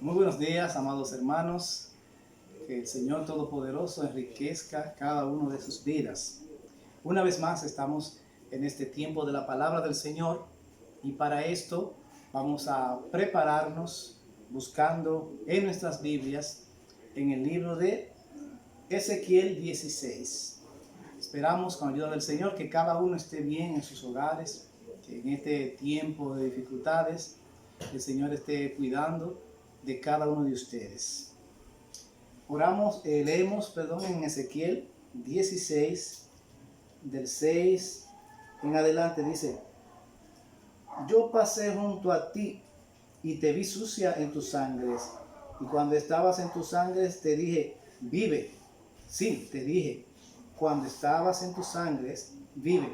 Muy buenos días, amados hermanos. Que el Señor Todopoderoso enriquezca cada uno de sus vidas. Una vez más estamos en este tiempo de la palabra del Señor y para esto vamos a prepararnos buscando en nuestras Biblias en el libro de Ezequiel 16. Esperamos con ayuda del Señor que cada uno esté bien en sus hogares, que en este tiempo de dificultades el Señor esté cuidando de cada uno de ustedes. Leemos en Ezequiel 16, del 6 en adelante, dice: Yo pasé junto a ti y te vi sucia en tus sangres, y cuando estabas en tus sangres te dije, vive. Sí, te dije, cuando estabas en tus sangres, vive.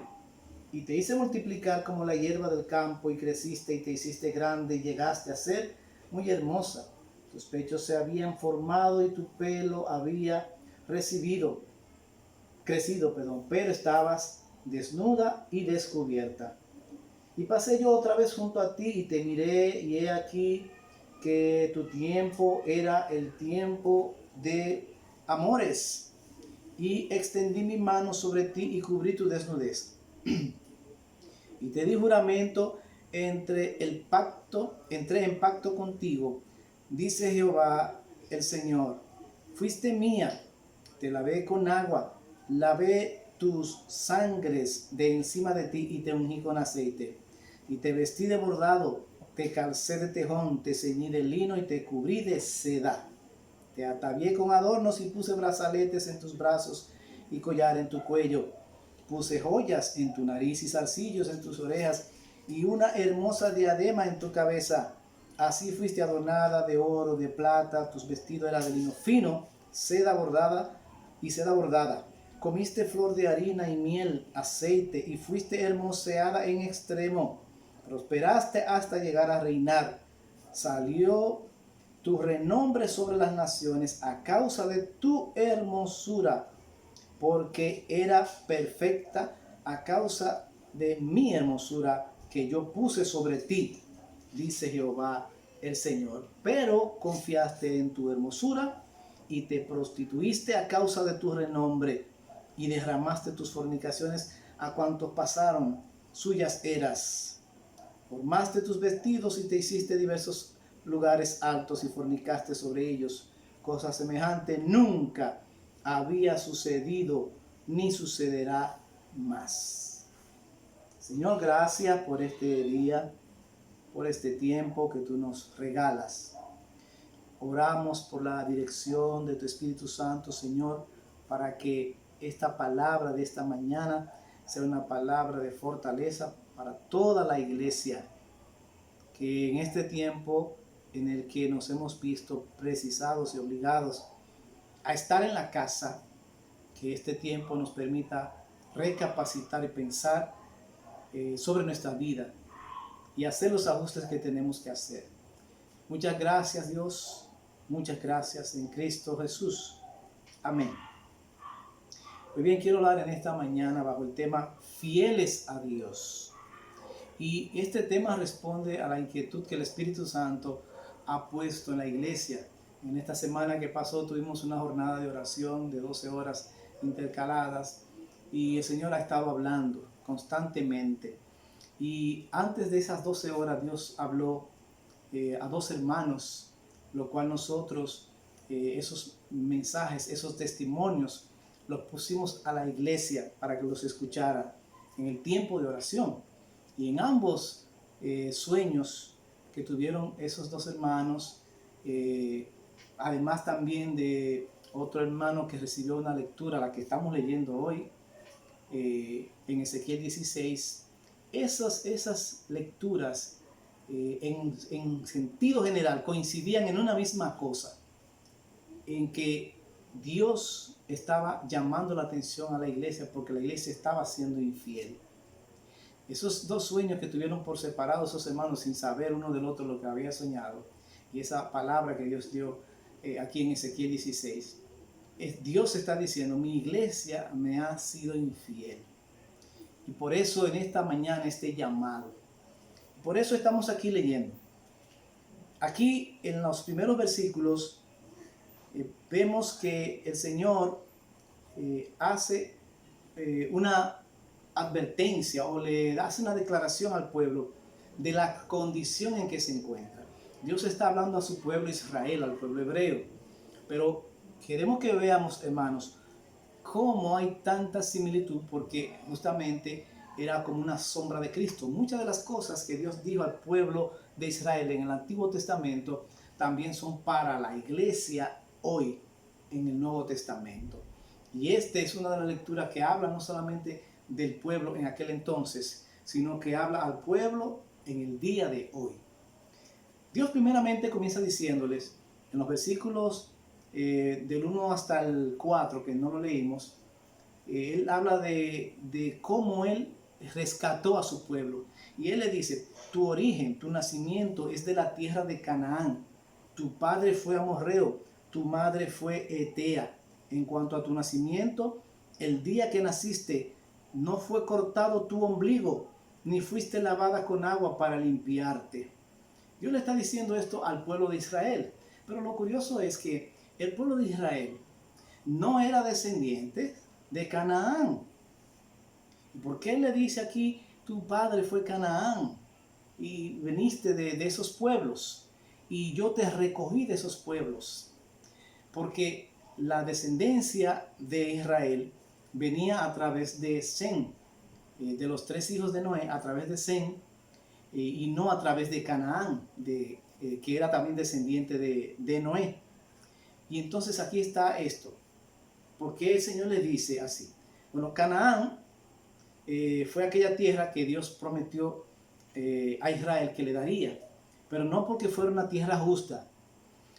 Y te hice multiplicar como la hierba del campo, y creciste y te hiciste grande, y llegaste a ser muy hermosa. Tus pechos se habían formado y tu pelo había crecido, pero estabas desnuda y descubierta. Y pasé yo otra vez junto a ti y te miré, y he aquí que tu tiempo era el tiempo de amores. Y extendí mi mano sobre ti y cubrí tu desnudez. Y te di juramento, entré en pacto contigo, dice Jehová el Señor. Fuiste mía, te lavé con agua, lavé tus sangres de encima de ti y te ungí con aceite. Y te vestí de bordado, te calcé de tejón, te ceñí de lino y te cubrí de seda. Te atavié con adornos y puse brazaletes en tus brazos y collar en tu cuello. Puse joyas en tu nariz y zarcillos en tus orejas y una hermosa diadema en tu cabeza. Así fuiste adornada de oro, de plata, tus vestidos eran de lino fino, seda bordada. Comiste flor de harina y miel, aceite, y fuiste hermoseada en extremo. Prosperaste hasta llegar a reinar. Salió tu renombre sobre las naciones a causa de tu hermosura, porque era perfecta a causa de mi hermosura que yo puse sobre ti, dice Jehová el Señor. Pero confiaste en tu hermosura y te prostituiste a causa de tu renombre y derramaste tus fornicaciones a cuantos pasaron, suyas eras. Formaste tus vestidos y te hiciste diversos lugares altos y fornicaste sobre ellos. Cosa semejante nunca había sucedido ni sucederá más. Señor, gracias por este día, por este tiempo que tú nos regalas. Oramos por la dirección de tu Espíritu Santo, Señor, para que esta palabra de esta mañana sea una palabra de fortaleza para toda la iglesia, que en este tiempo en el que nos hemos visto precisados y obligados a estar en la casa, que este tiempo nos permita recapacitar y pensar sobre nuestra vida y hacer los ajustes que tenemos que hacer. Muchas gracias, Dios. Muchas gracias en Cristo Jesús. Amén. Muy bien, quiero hablar en esta mañana bajo el tema fieles a Dios. Y este tema responde a la inquietud que el Espíritu Santo ha puesto en la iglesia. En esta semana que pasó tuvimos una jornada de oración de 12 horas intercaladas y el Señor ha estado hablando constantemente. Y antes de esas 12 horas Dios habló a dos hermanos, lo cual nosotros esos mensajes, esos testimonios los pusimos a la iglesia para que los escuchara en el tiempo de oración. Y en ambos sueños que tuvieron esos dos hermanos, además también de otro hermano que recibió una lectura, la que estamos leyendo hoy, en Ezequiel 16, esas lecturas en sentido general coincidían en una misma cosa, en que Dios estaba llamando la atención a la iglesia porque la iglesia estaba siendo infiel. Esos dos sueños que tuvieron por separado esos hermanos sin saber uno del otro lo que había soñado, y esa palabra que Dios dio aquí en Ezequiel 16, Dios está diciendo: mi iglesia me ha sido infiel. Y por eso en esta mañana este llamado, por eso estamos aquí leyendo. aquí en los primeros versículos vemos que el Señor hace una advertencia o le hace una declaración al pueblo de la condición en que se encuentra. Dios está hablando a su pueblo Israel, al pueblo hebreo, pero queremos que veamos, hermanos, cómo hay tanta similitud, porque justamente era como una sombra de Cristo. Muchas de las cosas que Dios dijo al pueblo de Israel en el Antiguo Testamento también son para la iglesia hoy en el Nuevo Testamento. Y esta es una de las lecturas que habla no solamente del pueblo en aquel entonces, sino que habla al pueblo en el día de hoy. Dios primeramente comienza diciéndoles en los versículos del 1 hasta el 4, que no lo leímos, Él habla de cómo Él rescató a su pueblo. Y Él le dice, tu origen, tu nacimiento es de la tierra de Canaán. Tu padre fue amorreo, tu madre fue etea. En cuanto a tu nacimiento, el día que naciste, no fue cortado tu ombligo, ni fuiste lavada con agua para limpiarte. Dios le está diciendo esto al pueblo de Israel. Pero lo curioso es que el pueblo de Israel no era descendiente de Canaán. ¿Y por qué le dice aquí, tu padre fue Canaán y veniste de esos pueblos y yo te recogí de esos pueblos? Porque la descendencia de Israel venía a través de Sem, de los 3 hijos de Noé, a través de Sem, y no a través de Canaán, que era también descendiente de Noé. Y entonces aquí está esto. ¿Por qué el Señor le dice así? Bueno, Canaán fue aquella tierra que Dios prometió a Israel que le daría, pero no porque fuera una tierra justa,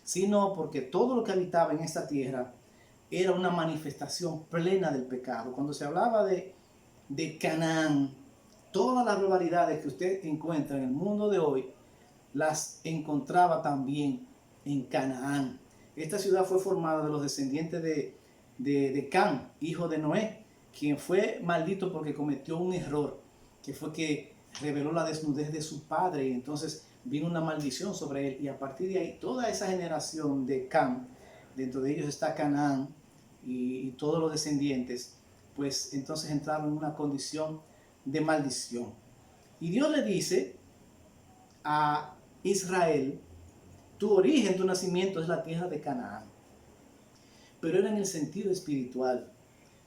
sino porque todo lo que habitaba en esta tierra era una manifestación plena del pecado. Cuando se hablaba de Canaán, todas las barbaridades que usted encuentra en el mundo de hoy, las encontraba también en Canaán. Esta ciudad fue formada de los descendientes de Cam, hijo de Noé, quien fue maldito porque cometió un error, que fue que reveló la desnudez de su padre, y entonces vino una maldición sobre él, y a partir de ahí toda esa generación de Cam, dentro de ellos está Canaán y todos los descendientes, pues entonces entraron en una condición de maldición. Y Dios le dice a Israel, tu origen, tu nacimiento es la tierra de Canaán. Pero era en el sentido espiritual,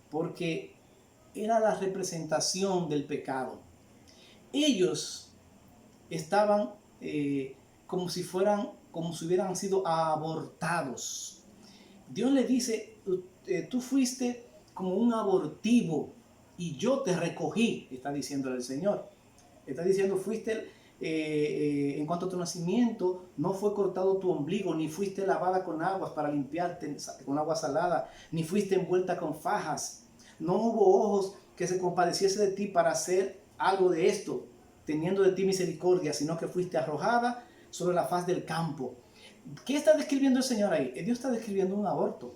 porque era la representación del pecado. Ellos estaban como si hubieran sido abortados. Dios le dice, tú fuiste como un abortivo y yo te recogí, está diciendo el Señor. Está diciendo, fuiste, en cuanto a tu nacimiento, no fue cortado tu ombligo, ni fuiste lavada con aguas para limpiarte con agua salada, ni fuiste envuelta con fajas. No hubo ojos que se compadeciese de ti para hacer algo de esto, teniendo de ti misericordia, sino que fuiste arrojada sobre la faz del campo. ¿Qué está describiendo el Señor ahí? Dios está describiendo un aborto.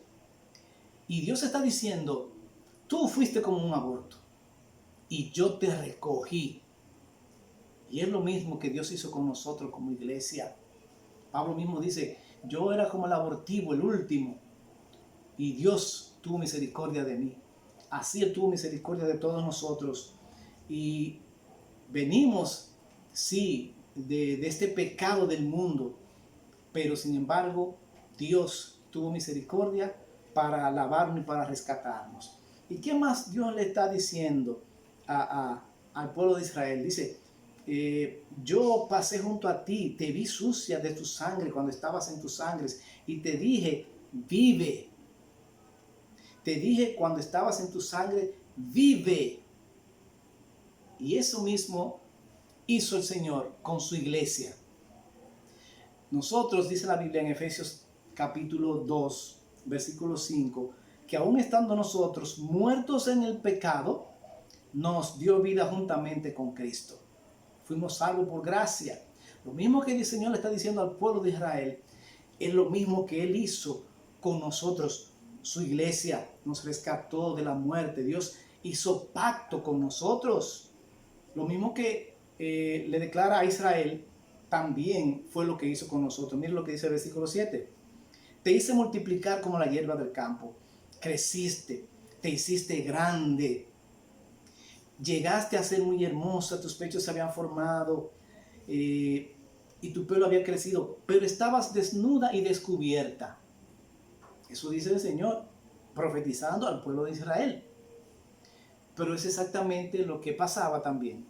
Y Dios está diciendo, tú fuiste como un aborto y yo te recogí. Y es lo mismo que Dios hizo con nosotros como iglesia. Pablo mismo dice, yo era como el abortivo, el último, y Dios tuvo misericordia de mí. Así Él tuvo misericordia de todos nosotros. Y venimos, sí, de este pecado del mundo, pero sin embargo, Dios tuvo misericordia para lavarnos y para rescatarnos. ¿Y qué más Dios le está diciendo al pueblo de Israel? Dice, yo pasé junto a ti, te vi sucia de tu sangre cuando estabas en tus sangres y te dije, vive. Te dije cuando estabas en tu sangre, vive. Y eso mismo hizo el Señor con su iglesia. Nosotros, dice la Biblia en Efesios capítulo 2, versículo 5, que aún estando nosotros muertos en el pecado, nos dio vida juntamente con Cristo. Fuimos salvos por gracia. Lo mismo que el Señor le está diciendo al pueblo de Israel, es lo mismo que Él hizo con nosotros. Su iglesia nos rescató de la muerte. Dios hizo pacto con nosotros. Lo mismo que le declara a Israel también fue lo que hizo con nosotros. Mire lo que dice el versículo 7. Te hice multiplicar como la hierba del campo. Creciste, te hiciste grande. Llegaste a ser muy hermosa, tus pechos se habían formado y tu pelo había crecido, pero estabas desnuda y descubierta. Eso dice el Señor, profetizando al pueblo de Israel. Pero es exactamente lo que pasaba también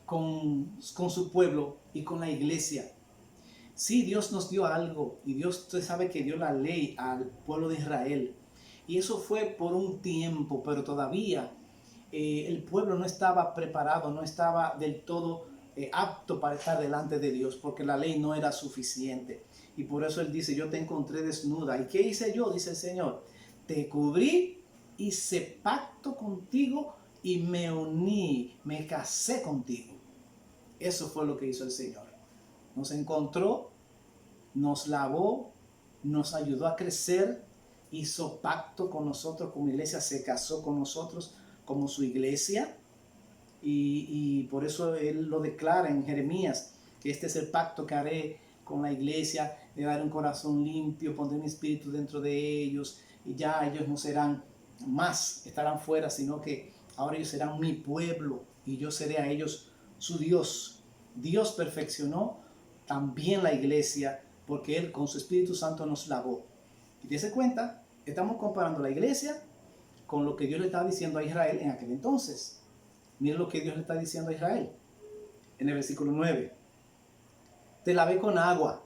con su pueblo y con la iglesia. Sí, Dios nos dio algo y Dios, usted sabe que dio la ley al pueblo de Israel. Y eso fue por un tiempo, pero todavía el pueblo no estaba preparado, no estaba del todo apto para estar delante de Dios, porque la ley no era suficiente. Y por eso Él dice, yo te encontré desnuda. ¿Y qué hice yo? Dice el Señor. Te cubrí, hice pacto contigo y me uní, me casé contigo. Eso fue lo que hizo el Señor. Nos encontró, nos lavó, nos ayudó a crecer, hizo pacto con nosotros como iglesia, se casó con nosotros como su iglesia y por eso Él lo declara en Jeremías, que este es el pacto que haré con la iglesia, de dar un corazón limpio, pondré mi espíritu dentro de ellos y ya ellos no serán más, estarán fuera, sino que ahora ellos serán mi pueblo y yo seré a ellos su Dios. Dios perfeccionó también la iglesia porque Él con su Espíritu Santo nos lavó. Y dése cuenta, estamos comparando la iglesia con lo que Dios le estaba diciendo a Israel en aquel entonces. Miren lo que Dios le está diciendo a Israel en el versículo 9. Te lavé con agua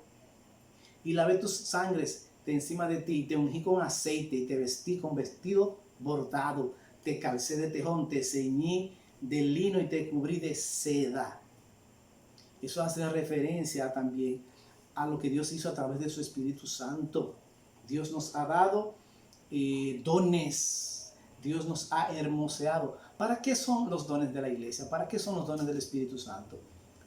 y lavé tus sangres de encima de ti, te ungí con aceite y te vestí con vestido bordado, te calcé de tejón, te ceñí de lino y te cubrí de seda. Eso hace referencia también a lo que Dios hizo a través de su Espíritu Santo. Dios nos ha dado dones. Dios nos ha hermoseado. ¿Para qué son los dones de la iglesia? ¿Para qué son los dones del Espíritu Santo?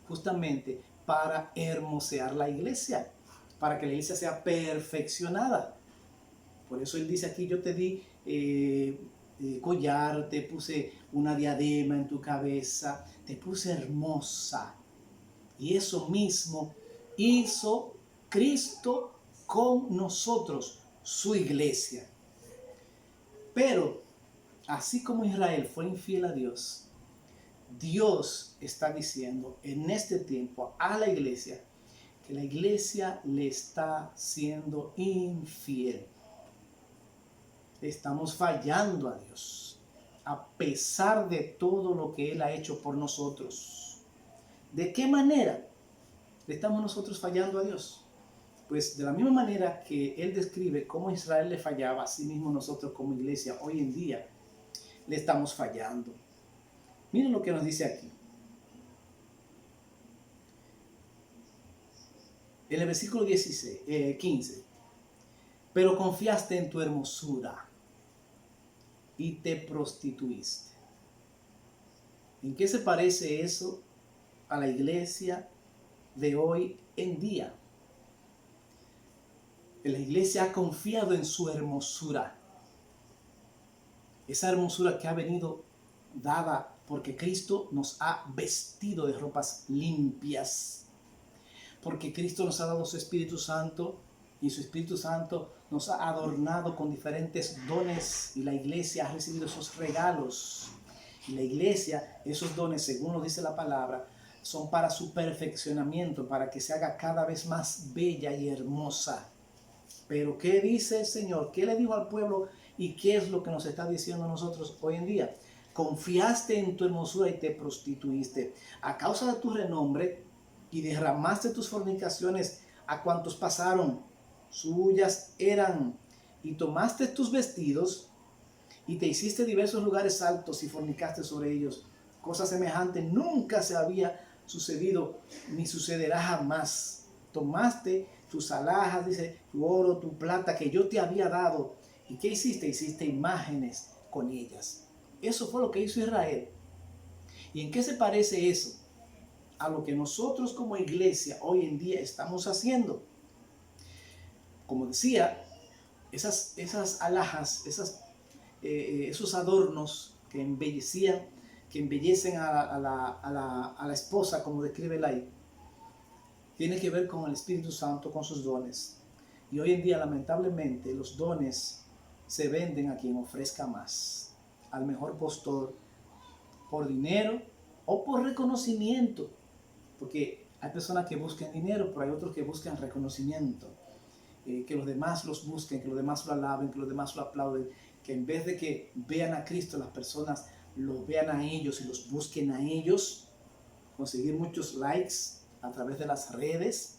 Justamente para hermosear la iglesia, para que la iglesia sea perfeccionada. Por eso Él dice aquí, yo te di collar, te puse una diadema en tu cabeza, te puse hermosa. Y eso mismo hizo Cristo con nosotros, su iglesia. Pero, así como Israel fue infiel a Dios, Dios está diciendo en este tiempo a la iglesia que la iglesia le está siendo infiel. Estamos fallando a Dios, a pesar de todo lo que Él ha hecho por nosotros. ¿De qué manera le estamos nosotros fallando a Dios? Pues de la misma manera que Él describe cómo Israel le fallaba, así mismo nosotros como iglesia hoy en día le estamos fallando. Miren lo que nos dice aquí. En el versículo 15. Pero confiaste en tu hermosura y te prostituiste. ¿En qué se parece eso a la iglesia de hoy en día? La iglesia ha confiado en su hermosura. Esa hermosura que ha venido dada porque Cristo nos ha vestido de ropas limpias. Porque Cristo nos ha dado su Espíritu Santo y su Espíritu Santo nos ha adornado con diferentes dones y la iglesia ha recibido esos regalos. Y la iglesia, esos dones, según nos dice la palabra, son para su perfeccionamiento, para que se haga cada vez más bella y hermosa. Pero ¿qué dice el Señor? ¿Qué le dijo al pueblo? ¿Y qué es lo que nos está diciendo a nosotros hoy en día? Confiaste en tu hermosura y te prostituiste. A causa de tu renombre y derramaste tus fornicaciones a cuantos pasaron, suyas eran. Y tomaste tus vestidos y te hiciste diversos lugares altos y fornicaste sobre ellos. Cosa semejante nunca se había sucedido ni sucederá jamás. Tomaste tus alhajas, dice, tu oro, tu plata que yo te había dado. ¿Y qué hiciste? Hiciste imágenes con ellas. Eso fue lo que hizo Israel. ¿Y en qué se parece eso a lo que nosotros como iglesia hoy en día estamos haciendo? Como decía, esas alhajas, esos adornos que embellecen a la esposa, como describe la ahí, tiene que ver con el Espíritu Santo, con sus dones. Y hoy en día, lamentablemente, los dones se venden a quien ofrezca más, al mejor postor, por dinero o por reconocimiento. Porque hay personas que buscan dinero, pero hay otros que buscan reconocimiento. Que los demás los busquen, que los demás lo alaben, que los demás lo aplauden, que en vez de que vean a Cristo, las personas los vean a ellos y los busquen a ellos, conseguir muchos likes a través de las redes.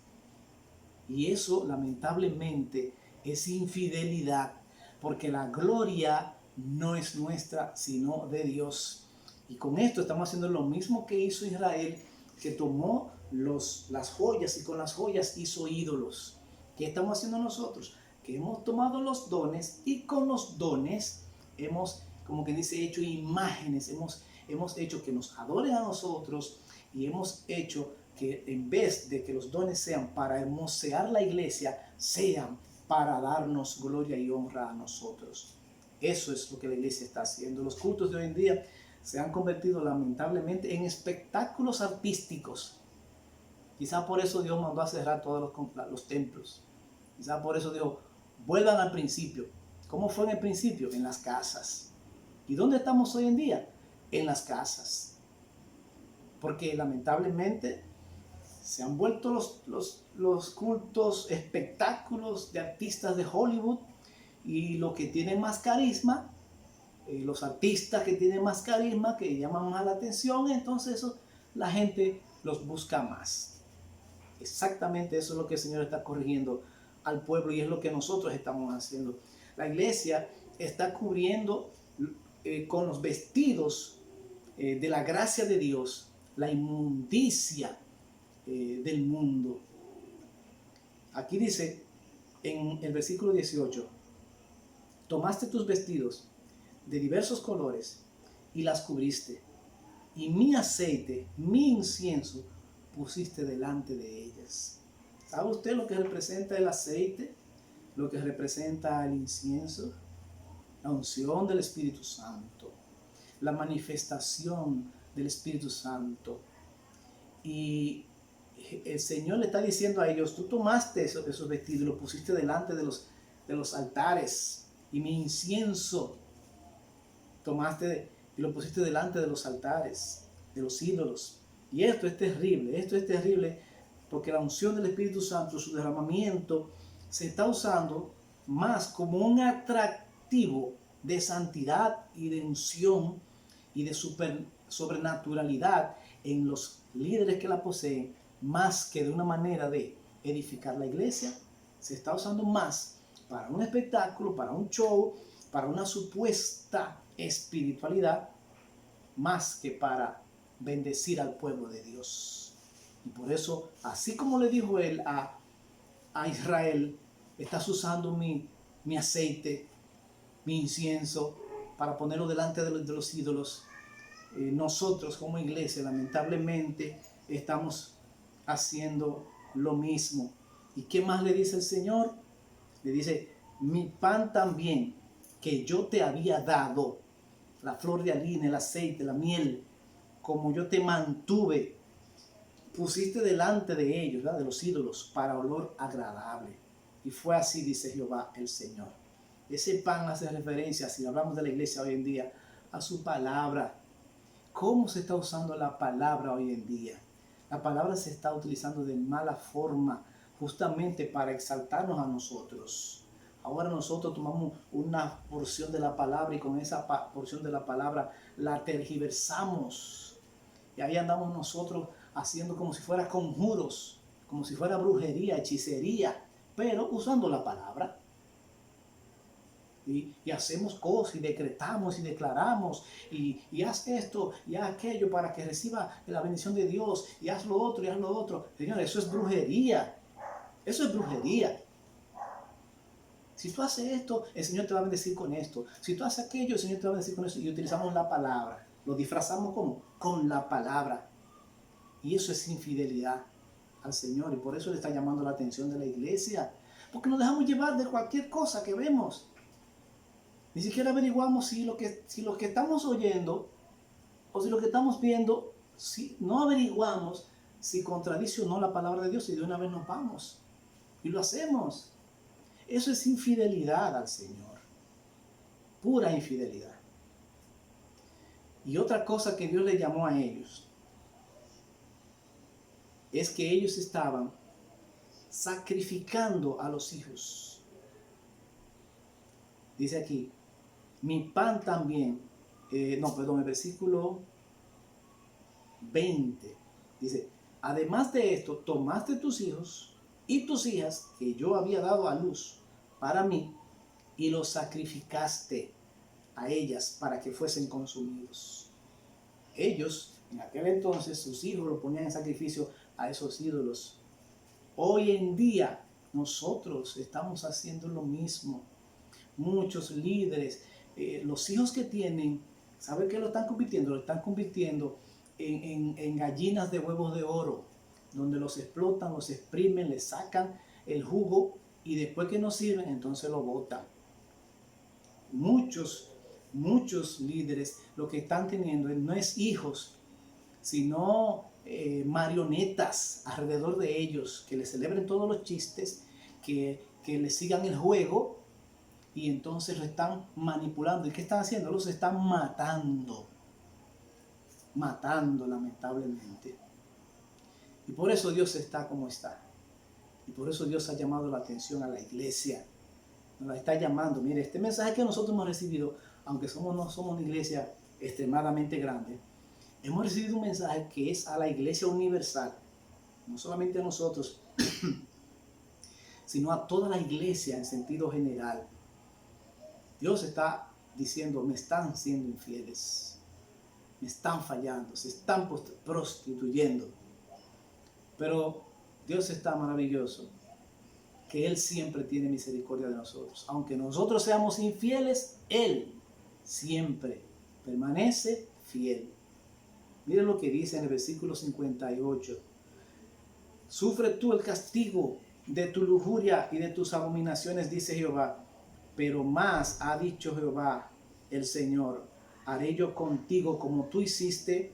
Y eso lamentablemente es infidelidad, porque la gloria no es nuestra, sino de Dios. Y con esto estamos haciendo lo mismo que hizo Israel, que tomó las joyas y con las joyas hizo ídolos. ¿Qué estamos haciendo nosotros? Que hemos tomado los dones y con los dones hemos, como que dice, hecho imágenes, hemos hecho que nos adoren a nosotros y hemos hecho que en vez de que los dones sean para hermosear la iglesia, sean para darnos gloria y honra a nosotros. Eso es lo que la iglesia está haciendo. Los cultos de hoy en día se han convertido lamentablemente en espectáculos artísticos. Quizá por eso Dios mandó a cerrar todos los templos. Quizá por eso dijo, vuelvan al principio. ¿Cómo fue en el principio? En las casas. ¿Y dónde estamos hoy en día? En las casas. Porque lamentablemente se han vuelto los cultos espectáculos de artistas de Hollywood, y lo que tiene más carisma, los artistas que tienen más carisma, que llaman más la atención, entonces eso, la gente los busca más. Exactamente eso es lo que el Señor está corrigiendo al pueblo y es lo que nosotros estamos haciendo. La iglesia está cubriendo con los vestidos de la gracia de Dios la inmundicia del mundo. Aquí dice en el versículo 18, tomaste tus vestidos de diversos colores y las cubriste, y mi aceite, mi incienso, pusiste delante de ellas. ¿Sabe usted lo que representa el aceite? Lo que representa el incienso, la unción del Espíritu Santo, la manifestación del Espíritu Santo. Y el Señor le está diciendo a ellos, tú tomaste esos vestidos y los pusiste delante de los altares, y mi incienso tomaste y lo pusiste delante de los altares, de los ídolos. Y esto es terrible porque la unción del Espíritu Santo, su derramamiento, se está usando más como un atractivo de santidad y de unción y de sobrenaturalidad en los líderes que la poseen, más que de una manera de edificar la iglesia. Se está usando más para un espectáculo, para un show, para una supuesta espiritualidad, más que para bendecir al pueblo de Dios. Y por eso, así como le dijo él a Israel, estás usando mi aceite, mi incienso, para ponerlo delante de los ídolos. Nosotros como iglesia lamentablemente estamos haciendo lo mismo. ¿Y qué más le dice el Señor? Le dice, mi pan también, que yo te había dado, la flor de harina, el aceite, la miel, como yo te mantuve, pusiste delante de ellos, ¿verdad?, de los ídolos, para olor agradable. Y fue así, dice Jehová el Señor. Ese pan hace referencia, si hablamos de la iglesia hoy en día, a su palabra. ¿Cómo se está usando la palabra hoy en día? La palabra se está utilizando de mala forma, justamente para exaltarnos a nosotros. Ahora nosotros tomamos una porción de la palabra y con esa porción de la palabra la tergiversamos. Y ahí andamos nosotros haciendo como si fuera conjuros, como si fuera brujería, hechicería, pero usando la palabra. Y hacemos cosas y decretamos y declaramos y haz esto y haz aquello para que reciba la bendición de Dios, y haz lo otro y haz lo otro. Señores, eso es brujería. Eso es brujería. Si tú haces esto, el Señor te va a bendecir con esto. Si tú haces aquello, el Señor te va a bendecir con eso. Y utilizamos la palabra. Lo disfrazamos ¿cómo? Con la palabra. Y eso es infidelidad al Señor. Y por eso le está llamando la atención de la iglesia. Porque nos dejamos llevar de cualquier cosa que vemos. Ni siquiera averiguamos si lo que estamos oyendo o si lo que estamos viendo, si no averiguamos si contradice o no la palabra de Dios y de una vez nos vamos. Y lo hacemos. Eso es infidelidad al Señor. Pura infidelidad. Y otra cosa que Dios le llamó a ellos es que ellos estaban sacrificando a los hijos. Dice aquí, mi pan también, el versículo 20, dice, además de esto, tomaste tus hijos y tus hijas que yo había dado a luz para mí y los sacrificaste a ellas para que fuesen consumidos. Ellos, en aquel entonces, sus hijos lo ponían en sacrificio a esos ídolos. Hoy en día, nosotros estamos haciendo lo mismo. Muchos líderes, los hijos que tienen, ¿sabe qué lo están convirtiendo? Lo están convirtiendo en gallinas de huevos de oro, donde los explotan, los exprimen, les sacan el jugo y después que no sirven, entonces lo botan. Muchos líderes lo que están teniendo no es hijos, sino marionetas alrededor de ellos, que les celebren todos los chistes, que les sigan el juego, y entonces lo están manipulando. ¿Y qué están haciendo? Los están matando lamentablemente. Y por eso Dios está como está. Y por eso Dios ha llamado la atención a la iglesia. Nos la está llamando. Mire, este mensaje que nosotros hemos recibido, aunque no somos una iglesia extremadamente grande, hemos recibido un mensaje que es a la iglesia universal. No solamente a nosotros, sino a toda la iglesia en sentido general. Dios está diciendo, me están siendo infieles, me están fallando, se están prostituyendo. Pero Dios está maravilloso, que Él siempre tiene misericordia de nosotros. Aunque nosotros seamos infieles, Él siempre permanece fiel. Miren lo que dice en el versículo 58. Sufre tú el castigo de tu lujuria y de tus abominaciones, dice Jehová. Pero más ha dicho Jehová el Señor, haré yo contigo como tú hiciste,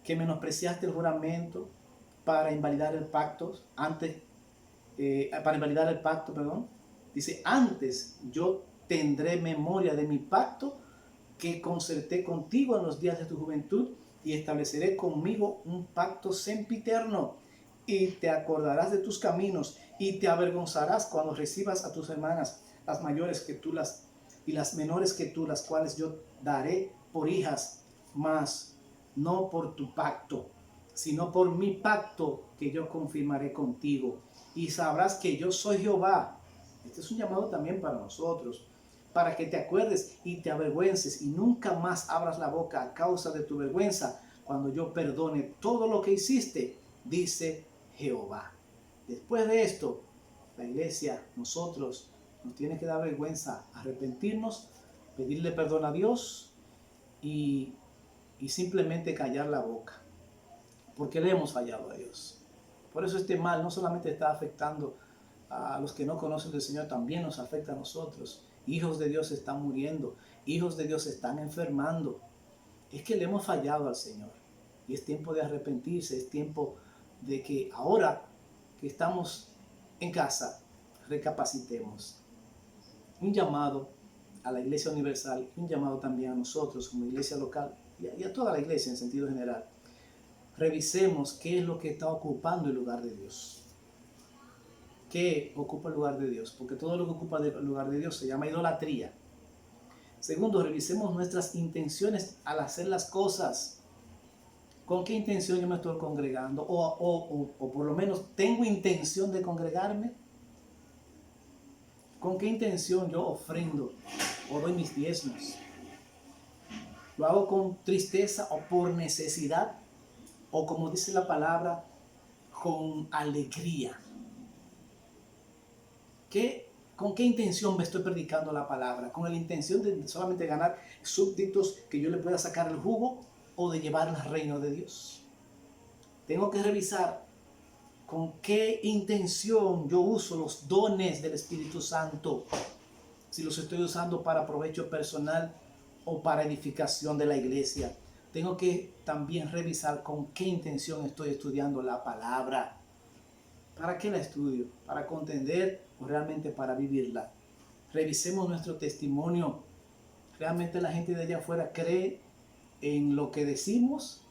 que menospreciaste el juramento para invalidar el pacto, dice, antes yo tendré memoria de mi pacto que concerté contigo en los días de tu juventud y estableceré conmigo un pacto sempiterno y te acordarás de tus caminos y te avergonzarás cuando recibas a tus hermanas, las mayores que tú y las menores que tú, las cuales yo daré por hijas, mas no por tu pacto, sino por mi pacto que yo confirmaré contigo. Y sabrás que yo soy Jehová. Este es un llamado también para nosotros, para que te acuerdes y te avergüences y nunca más abras la boca a causa de tu vergüenza, cuando yo perdone todo lo que hiciste, dice Jehová. Después de esto, la iglesia, nosotros, nos tiene que dar vergüenza arrepentirnos, pedirle perdón a Dios y simplemente callar la boca, porque le hemos fallado a Dios. Por eso este mal no solamente está afectando a los que no conocen del Señor, también nos afecta a nosotros. Hijos de Dios están muriendo, hijos de Dios están enfermando. Es que le hemos fallado al Señor y es tiempo de arrepentirse, es tiempo de que ahora que estamos en casa, recapacitemos. Un llamado a la iglesia universal, un llamado también a nosotros como iglesia local y a toda la iglesia en sentido general. Revisemos qué es lo que está ocupando el lugar de Dios. ¿Qué ocupa el lugar de Dios? Porque todo lo que ocupa el lugar de Dios se llama idolatría. Segundo, revisemos nuestras intenciones al hacer las cosas. ¿Con qué intención yo me estoy congregando? O por lo menos tengo intención de congregarme. ¿Con qué intención yo ofrendo o doy mis diezmos? ¿Lo hago con tristeza o por necesidad? O como dice la palabra, con alegría. ¿Con qué intención me estoy predicando la palabra? ¿Con la intención de solamente ganar súbditos que yo le pueda sacar el jugo o de llevar al reino de Dios? Tengo que revisar con qué intención yo uso los dones del Espíritu Santo. Si los estoy usando para provecho personal o para edificación de la iglesia. tengo que también revisar con qué intención estoy estudiando la palabra. ¿Para qué la estudio? ¿Para contender o realmente para vivirla? Revisemos nuestro testimonio. ¿Realmente la gente de allá afuera cree en lo que decimos?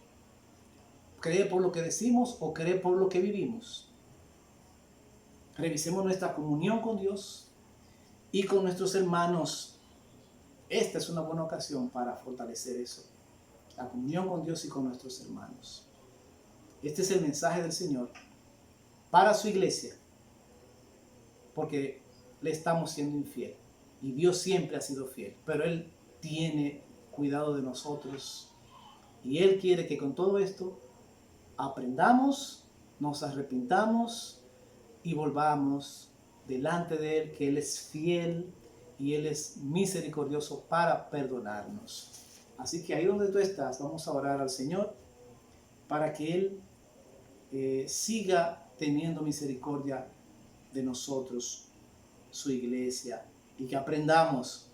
¿Cree por lo que decimos o cree por lo que vivimos? Revisemos nuestra comunión con Dios y con nuestros hermanos. Esta es una buena ocasión para fortalecer eso. La comunión con Dios y con nuestros hermanos. Este es el mensaje del Señor para su iglesia, porque le estamos siendo infiel y Dios siempre ha sido fiel, pero Él tiene cuidado de nosotros y Él quiere que con todo esto aprendamos, nos arrepintamos y volvamos delante de Él, que Él es fiel y Él es misericordioso para perdonarnos. Así que ahí donde tú estás, vamos a orar al Señor para que Él siga teniendo misericordia de nosotros, su iglesia, y que aprendamos.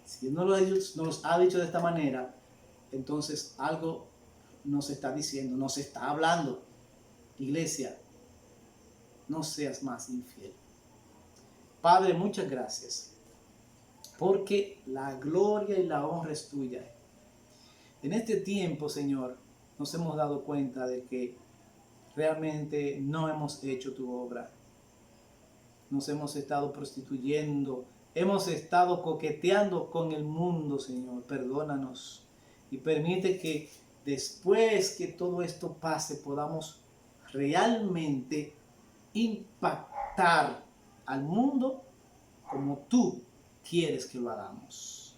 Si Él nos lo ha dicho de esta manera, entonces algo nos está diciendo, nos está hablando. Iglesia, no seas más infiel. Padre, muchas gracias, porque la gloria y la honra es tuya. En este tiempo, Señor, nos hemos dado cuenta de que realmente no hemos hecho tu obra. Nos hemos estado prostituyendo, hemos estado coqueteando con el mundo, Señor. Perdónanos y permite que después que todo esto pase podamos realmente impactar al mundo como tú quieres que lo hagamos.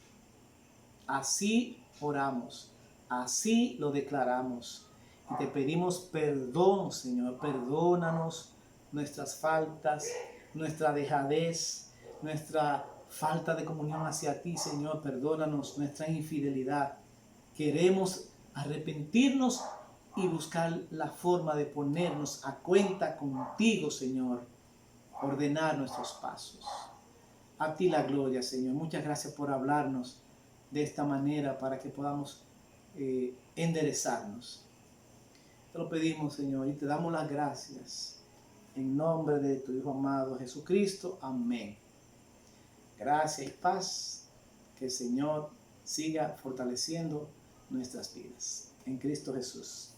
Así oramos, así lo declaramos y te pedimos perdón, Señor. Perdónanos nuestras faltas, nuestra dejadez, nuestra falta de comunión hacia ti, Señor. Perdónanos nuestra infidelidad. Queremos arrepentirnos y buscar la forma de ponernos a cuenta contigo, Señor. Ordenar nuestros pasos. A ti la gloria, Señor. Muchas gracias por hablarnos de esta manera para que podamos enderezarnos. Te lo pedimos, Señor, y te damos las gracias. En nombre de tu Hijo amado Jesucristo. Amén. Gracias y paz. Que el Señor siga fortaleciendo nuestras vidas. En Cristo Jesús.